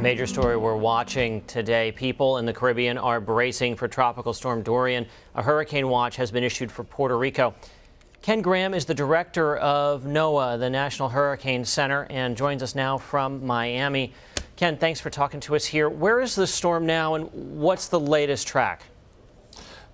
Major story we're watching today. People in the Caribbean are bracing for Tropical Storm Dorian. A hurricane watch has been issued for Puerto Rico. Ken Graham is the director of NOAA, the National Hurricane Center, and joins us now from Miami. Ken, thanks for talking to us here. Where is the storm now, and what's the latest track?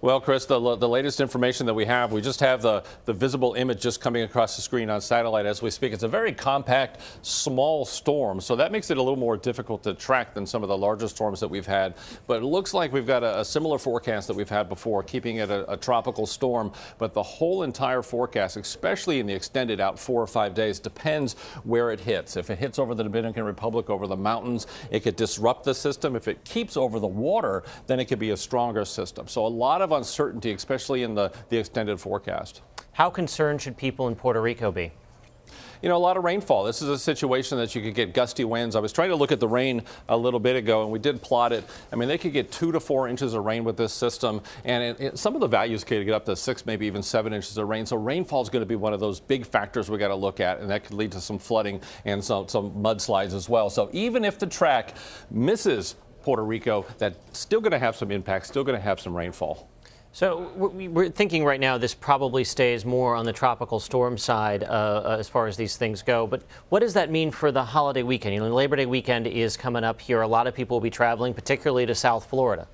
Well, Chris, the latest information that we have, we just have the visible image just coming across the screen on satellite as we speak. It's a very compact, small storm, so that makes it a little more difficult to track than some of the larger storms that we've had. But it looks like we've got a similar forecast that we've had before, keeping it a tropical storm. But the whole entire forecast, especially in the extended out 4 or 5 days, depends where it hits. If it hits over the Dominican Republic, over the mountains, it could disrupt the system. If it keeps over the water, then it could be a stronger system. So a lot of uncertainty, especially in the extended forecast. How concerned should people in Puerto Rico be? You know, a lot of rainfall. This is a situation that you could get gusty winds. I was trying to look at the rain a little bit ago, and we did plot it. I mean, they could get 2 to 4 inches of rain with this system, and some of the values could get up to 6, maybe even 7 inches of rain. So rainfall is going to be one of those big factors we got to look at, and that could lead to some flooding and some mudslides as well. So even if the track misses Puerto Rico, that's still going to have some impact, still going to have some rainfall. So we're thinking right now this probably stays more on the tropical storm side as far as these things go. But what does that mean for the holiday weekend? You know, Labor Day weekend is coming up here. A lot of people will be traveling, particularly to South Florida.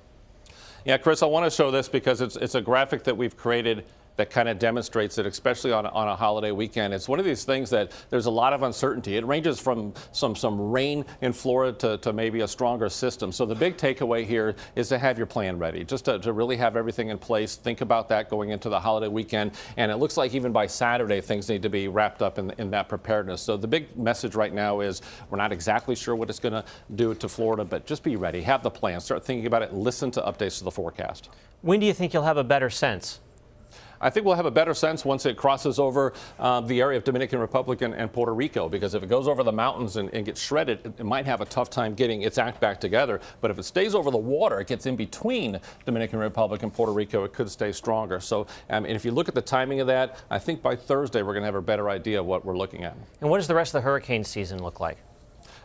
Yeah, Chris, I want to show this because it's a graphic that we've created that kind of demonstrates it, especially on a holiday weekend. It's one of these things that there's a lot of uncertainty. It ranges from some rain in Florida to maybe a stronger system. So the big takeaway here is to have your plan ready, just to really have everything in place. Think about that going into the holiday weekend. And it looks like even by Saturday, things need to be wrapped up in that preparedness. So the big message right now is we're not exactly sure what it's going to do to Florida, but just be ready. Have the plan. Start thinking about it. Listen to updates to the forecast. When do you think you'll have a better sense? I think we'll have a better sense once it crosses over the area of Dominican Republic and Puerto Rico, because if it goes over the mountains and gets shredded, it might have a tough time getting its act back together. But if it stays over the water, it gets in between Dominican Republic and Puerto Rico, it could stay stronger. So and if you look at the timing of that, I think by Thursday we're going to have a better idea of what we're looking at. And what does the rest of the hurricane season look like?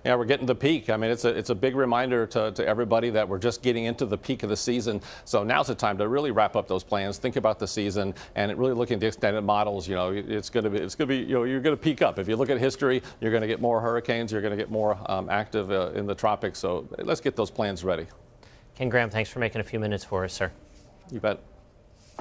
Yeah, we're getting the peak. I mean, it's a big reminder to everybody that we're just getting into the peak of the season. So now's the time to really wrap up those plans, think about the season, and really look at the extended models. You know, it's going to be you know, you're going to peak up. If you look at history, you're going to get more hurricanes. You're going to get more active in the tropics. So let's get those plans ready. Ken Graham, thanks for making a few minutes for us, sir. You bet.